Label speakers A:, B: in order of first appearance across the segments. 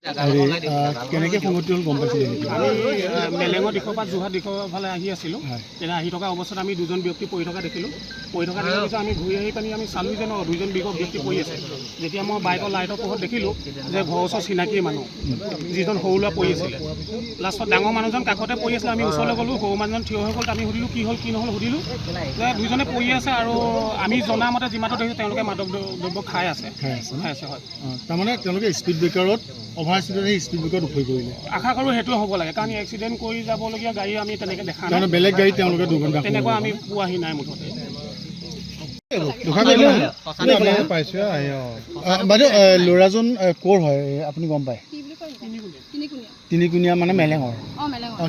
A: কেনেকৈ সংগতি হ'ল গম পাইছিলে নেকি?
B: আমি মেলেঙৰ দিশৰ পৰা যোৰহাট দিশৰ ফালে আহি আছিলোঁ। তেতিয়া আহি থকা অৱস্থাত আমি দুজন ব্যক্তি পৰি থকা দেখিলোঁ। পৰি থকা দেখাৰ পিছত আমি ঘূৰি আহি পানি আমি চালোঁ যে দুজন ব্যক্তি পৰি আছে। যেতিয়া মই বাইকৰ লাইটৰ পোহৰত দেখিলোঁ যে ঘৰৰ ওচৰ চিনাকি মানুহ যিজন সৰু ল'ৰা পৰি আছিলে। লাষ্টত ডাঙৰ মানুহজন কাষতে পৰি আছিলে। আমি ওচৰলৈ গ'লোঁ, সৰু মানুহজন থিয় হৈ গ'ল। আমি সুধিলোঁ কি হ'ল কি নহ'ল সুধিলোঁ যে দুইজনে পৰি আছে আৰু আমি জনামতে যিমানটো দেখিছোঁ তেওঁলোকে মাদক দ্ৰব্য খাই আছে হয়।
A: তাৰমানে তেওঁলোকে স্পীড ব্ৰেকাৰত অভাৰ স্পীডত সেই স্পীড ব্ৰেকাৰত উফৰি পৰিলে।
B: আশা কৰোঁ সেইটোৱে হ'ব লাগে, কাৰণ এক্সিডেণ্ট কৰি যাবলগীয়া গাড়ী আমি তেনেকৈ দেখা নাই।
A: বেলেগ গাড়ীত তেওঁলোকে দুঘণ্টা
B: তেনেকুৱা আমি পোৱাহি নাই মুঠতে।
A: বাইদেউ ল'ৰাজন ক'ৰ হয় আপুনি গম পায়? তিনিকুণীয়া মানে মেলেঙৰ।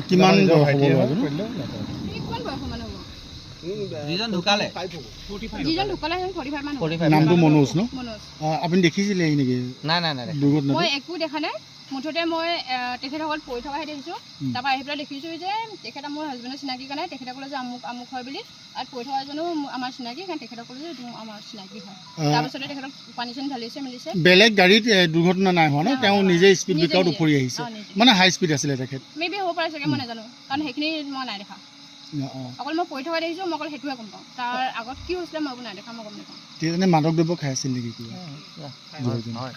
A: কিমান বয়স হ'ব ল'ৰাজন? নামটো মনোজ ন? আপুনি দেখিছিলে নেকি?
C: নাই
A: দুৰ্ঘটনা
D: মই একো দেখা নাই। মুঠতে মই তেখেতসকল পৰি থকাহে দেখিছোঁ। তাৰপৰা আহি পেলাই দেখিছোঁ যে তেখেত মোৰ হাজবেণ্ডৰ চিনাকি কাৰণে তেখেতে ক'লে যে আমুক হয় বুলি। আৰু পৰি থকা এজনো আমাৰ চিনাকি, কাৰণ তেখেতে ক'লে যে আমাৰ চিনাকি হয়। তাৰপিছতে তেখেতক পানী চানী ঢালিছে মেলিছে।
A: বেলেগ গাড়ীত দুৰ্ঘটনা নাই হোৱা ন? তেওঁ নিজে স্পীড ব্ৰেকাৰত উফৰি আহিছে, মানে হাই স্পীড আছিলে তেখেত।
D: মেবি হ'ব পাৰে চাগে, মই নাজানো, কাৰণ সেইখিনি মই নাই দেখা। অকল মই পৰি থকা দেখিছোঁ, মই অকল সেইটোৱে গম পাওঁ। তাৰ আগত কি হৈছিলে মই একো নাই দেখা, মই গম নাপাওঁ।
A: তেতিয়ানে মাদক দ্ৰব্য খাই আছিল নেকি?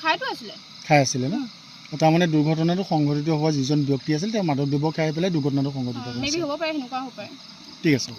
D: খাইতো আছিলে।
A: খাই আছিলে ন? তাৰমানে দুৰ্ঘটনাটো সংঘটিত হোৱা যিজন ব্যক্তি আছিল তেওঁ মাদক দ্ৰব্য খাই পেলাই দুৰ্ঘটনাটো সংঘটিত কৰিছে।
D: মেবি হ'ব পাৰে, সেনেকুৱা হ'ব পাৰে।
A: ঠিক আছে।